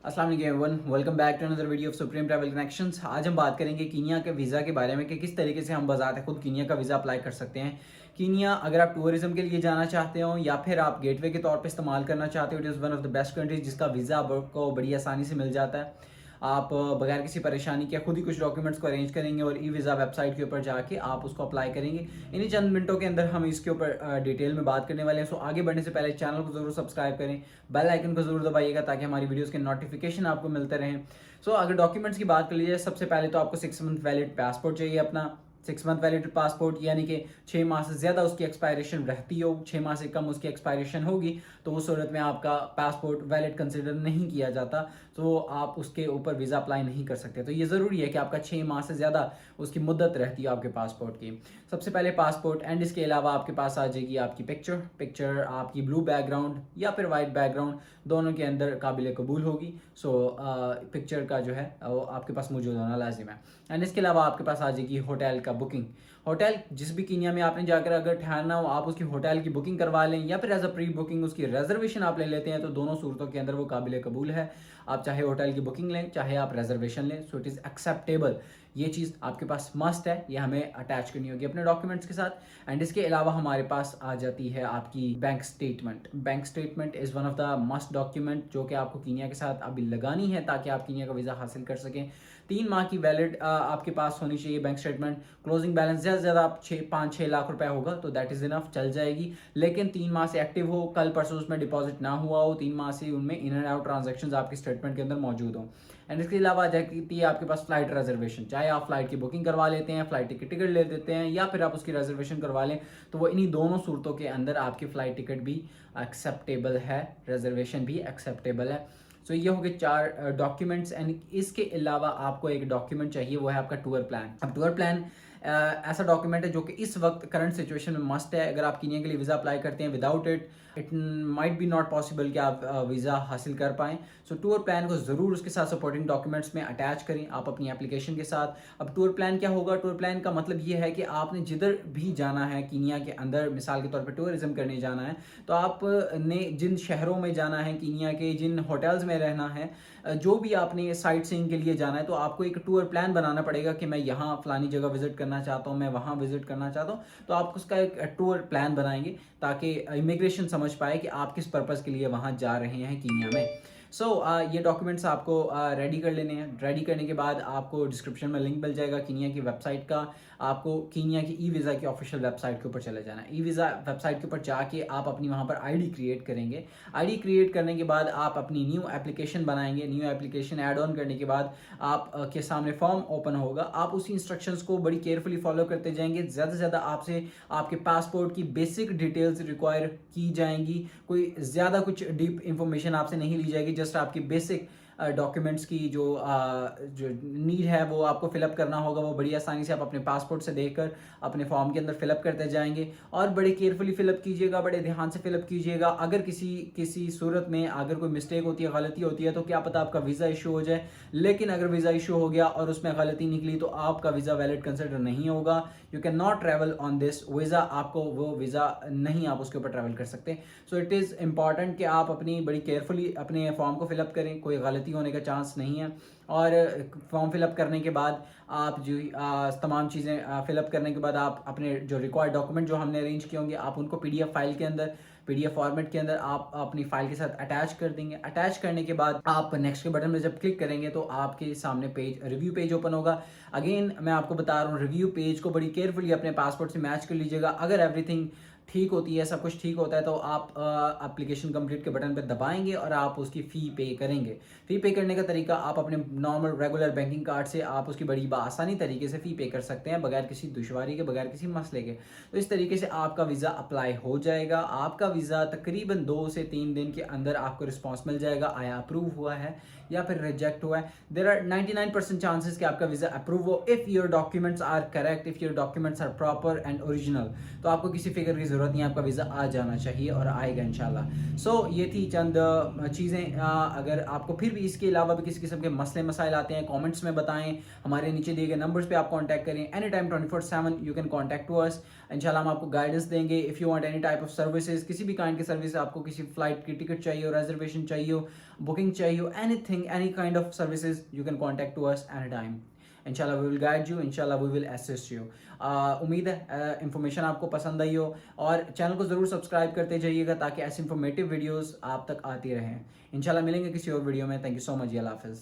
अस्सलाम वालेकुम everyone, welcome back to another video of supreme travel connections. आज हम बात करेंगे कीनिया के वीज़ा के बारे में कि किस तरीके से हम बज़ात खुद कीनिया का वीज़ा अप्लाई कर सकते हैं। कीनिया अगर आप टूरिज्म के लिए जाना चाहते हो या फिर आप गेटवे के तौर पे इस्तेमाल करना चाहते हो, it is one of the best countries जिसका वीज़ा आपको बड़ी आसानी से मिल जाता है। आप बगैर किसी परेशानी के खुद ही कुछ डॉक्यूमेंट्स को अरेंज करेंगे और ई वीज़ा वेबसाइट के ऊपर जाके आप उसको अप्लाई करेंगे। इन्हीं चंद मिनटों के अंदर हम इसके ऊपर डिटेल में बात करने वाले हैं। सो आगे बढ़ने से पहले चैनल को जरूर सब्सक्राइब करें, बेल आइकन को जरूर दबाइएगा ताकि हमारी वीडियोस के नोटिफिकेशन आपको मिलते रहें। सो अगर डॉक्यूमेंट्स की बात कर लीजिए, सबसे पहले तो आपको 6 मंथ वैलिड पासपोर्ट चाहिए अपना। 6 मंथ वैलिड पासपोर्ट यानी कि 6 माह से ज़्यादा उसकी एक्सपायरेशन रहती हो, 6 माह से कम उसकी एक्सपायरेशन होगी तो उस सूरत में आपका पासपोर्ट वैलिड कंसिडर नहीं किया जाता, तो आप उसके ऊपर वीज़ा अप्लाई नहीं कर सकते। तो ये ज़रूरी है कि आपका 6 माह से ज़्यादा उसकी मुद्दत रहती है आपके पासपोर्ट की। सबसे पहले पासपोर्ट एंड इसके अलावा आपके पास आ जाएगी आपकी पिक्चर आपकी ब्लू बैकग्राउंड या फिर वाइट बैकग्राउंड, दोनों के अंदर काबिल कबूल होगी। सो पिक्चर का जो है वो आपके पास मौजूद होना लाजिम है। एंड इसके अलावा आपके पास आ जाएगी होटल का बुकिंग। होटल जिस भी कीनिया में आपने जाकर अगर ठहरना हो, आप उसकी होटल की बुकिंग करवा लें या फिर एज अ प्री बुकिंग उसकी रिजर्वेशन आप ले लेते हैं, तो दोनों सूरतों के अंदर वो काबिल कबूल है। आप चाहे होटल की बुकिंग लें चाहे आप रिजर्वेशन लें, सो इट इज़ एक्सेप्टेबल। ये चीज़ आपके पास मस्ट है, ये हमें अटैच करनी होगी अपने डॉक्यूमेंट्स के साथ। एंड इसके अलावा हमारे पास आ जाती है आपकी bank statement. Bank statement is one of the must document जो कि आपको कीनिया के साथ अभी लगानी है ताकि आप कीनिया का वीज़ा हासिल कर सकें। 3 माह की वैलिड आपके पास होनी चाहिए बैंक स्टेटमेंट। क्लोजिंग बैलेंस ज़्यादा से ज़्यादा आप 5-6 लाख रुपए होगा तो दैट इज़ इनफ, चल जाएगी। लेकिन 3 माह से एक्टिव हो, कल परसों उसमें डिपॉजिट ना हुआ हो, 3 माह से उनमें इन एंड आउट ट्रांजेक्शन आपके स्टेटमेंट के अंदर मौजूद हो। एंड इसके अलावा आ जाती है आपके पास फ्लाइट रिजर्वेशन। चाहे आप फ्लाइट की बुकिंग करवा लेते हैं, फ्लाइट टिकट ले देते हैं या फिर आप उसकी रिजर्वेशन करवा लें, तो वो इन्हीं दोनों सूरतों के अंदर आपकी फ़्लाइट टिकट भी एक्सेप्टेबल है, रिजर्वेशन भी एक्सेप्टेबल है। सो ये हो गए 4 डॉक्यूमेंट्स। एंड इसके अलावा आपको एक डॉक्यूमेंट चाहिए, वो है आपका टूर प्लान। अब टूर प्लान ऐसा डॉक्यूमेंट है जो कि इस वक्त करंट सिचुएशन में मस्ट है। अगर आप कीनिया के लिए वीज़ा अप्लाई करते हैं, without it it might be not possible कि आप वीज़ा हासिल कर पाएँ। सो टूर प्लान को ज़रूर उसके साथ सपोर्टिंग डॉक्यूमेंट्स में अटैच करें आप अपनी एप्लीकेशन के साथ। अब टूर प्लान क्या होगा? टूर प्लान का मतलब ये है कि आपने जिधर भी जाना है कीनिया के अंदर, मिसाल के तौर पर टूरिज्म करने जाना है, तो आपने जिन शहरों में जाना है कीनिया के, जिन होटल्स में रहना है, जो भी आपने साइट सीइंग के लिए जाना है, तो आपको एक टूर प्लान बनाना पड़ेगा कि मैं यहाँ फलानी जगह विजिट करना चाहता हूँ, मैं वहाँ विजिट करना चाहता हूँ। तो आप उसका एक टूर प्लान बनाएंगे ताकि इमिग्रेशन समझ पाए कि आप किस पर्पज़ के लिए वहाँ जा रहे हैं कीनिया में। सो ये डॉक्यूमेंट्स आपको रेडी कर लेने हैं। रेडी करने के बाद आपको डिस्क्रिप्शन में लिंक मिल जाएगा कीनिया की वेबसाइट का। आपको कीनिया की ई वीज़ा की ऑफिशियल वेबसाइट के ऊपर चले जाना है। ई वीज़ा वेबसाइट के ऊपर जाके आप अपनी वहाँ पर आईडी क्रिएट करेंगे। आईडी क्रिएट करने के बाद आप अपनी न्यू एप्लीकेशन बनाएंगे। न्यू एप्लीकेशन ऐड ऑन करने के बाद आप के सामने फॉर्म ओपन होगा। आप उसी इंस्ट्रक्शंस को बड़ी केयरफुली फॉलो करते जाएंगे। ज़्यादा से ज़्यादा आपसे आपके पासपोर्ट की बेसिक डिटेल्स रिक्वायर की जाएंगी। कोई ज़्यादा कुछ डीप इंफॉर्मेशन आपसे नहीं ली जाएगी, जस्ट आपकी बेसिक डॉक्यूमेंट्स की जो नीड है वो आपको फिलअप करना होगा। वो बड़ी आसानी से आप अपने पासपोर्ट से देखकर अपने फॉर्म के अंदर फिलअप करते जाएंगे और बड़े केयरफुली फिलअप कीजिएगा, बड़े ध्यान से फिलअप कीजिएगा। अगर किसी सूरत में अगर कोई मिस्टेक होती है, गलती होती है, तो क्या पता आपका वीज़ा इशू हो जाए। लेकिन अगर वीज़ा इशू हो गया और उसमें गलती निकली तो आपका वीज़ा वैलिड कंसिडर नहीं होगा। You can not travel on this visa, आपको वो वीज़ा नहीं, आप उसके ऊपर ट्रैवल कर सकते। सो इट इज़ इंपॉर्टेंट कि आप अपनी बड़ी केयरफुली अपने फॉर्म को फिलअप करें, कोई गलती होने का चांस नहीं है। और फॉर्म फिलअप करने के बाद आप जो तमाम चीज़ें फिलअप करने के बाद आप अपने जो रिक्वायर्ड डॉक्यूमेंट जो हमने अरेंज किए होंगे, आप उनको पीडीएफ फाइल के अंदर, पीडीएफ फॉर्मेट के अंदर आप अपनी फाइल के साथ अटैच कर देंगे। अटैच करने के बाद आप नेक्स्ट के बटन में जब क्लिक करेंगे तो आपके सामने रिव्यू पेज ओपन होगा। अगेन मैं आपको बता रहा हूँ, रिव्यू पेज को बड़ी केयरफुली अपने पासपोर्ट से मैच कर लीजिएगा। अगर एवरीथिंग ठीक होती है, सब कुछ ठीक होता है, तो आप एप्लीकेशन कंप्लीट के बटन पर दबाएंगे और आप उसकी फ़ी पे करेंगे। फ़ी पे करने का तरीका, आप अपने नॉर्मल रेगुलर बैंकिंग कार्ड से आप उसकी बड़ी आसानी तरीके से फ़ी पे कर सकते हैं, बगैर किसी दुश्वारी के, बगैर किसी मसले के। तो इस तरीके से आपका वीज़ा अप्लाई हो जाएगा। आपका वीज़ा तकरीबन 2 से 3 दिन के अंदर आपको रिस्पॉन्स मिल जाएगा, आया अप्रूव हुआ है या फिर रिजेक्ट हुआ है। देयर आर 99% चांसेस कि आपका वीज़ा अप्रूव हो if your documents are correct, if your documents are proper and original. तो आपको किसी फिक्र की ज़रूरत नहीं है, आपका वीज़ा आ जाना चाहिए और आएगा इंशाल्लाह। सो ये थी चंद चीज़ें। अगर आपको फिर भी इसके अलावा भी किसी किस्म के मसले मसाइल आते हैं, कमेंट्स में बताएं। हमारे नीचे दिए गए नंबर्स पे आप कांटेक्ट करें, any time 24/7 you can contact to us. इंशाल्लाह हम आपको गाइडेंस देंगे। If you want any type of services, किसी भी काइंड की सर्विस, आपको किसी फ्लाइट की टिकट चाहिए हो, रिजर्वेशन चाहिए हो, बुकिंग चाहिए हो, anything, any kind of services, you can contact to us any time. इंशाल्लाह वी विल गाइड यू, इंशाल्लाह वी विल असिस्ट यू। उम्मीद है इंफॉर्मेशन आपको पसंद आई हो, और चैनल को ज़रूर सब्सक्राइब करते जाइएगा ताकि ऐसी इंफॉर्मेटिव वीडियोस आप तक आती रहें। इंशाल्लाह मिलेंगे किसी और वीडियो में। Thank you so much. अल्लाह हाफिज़।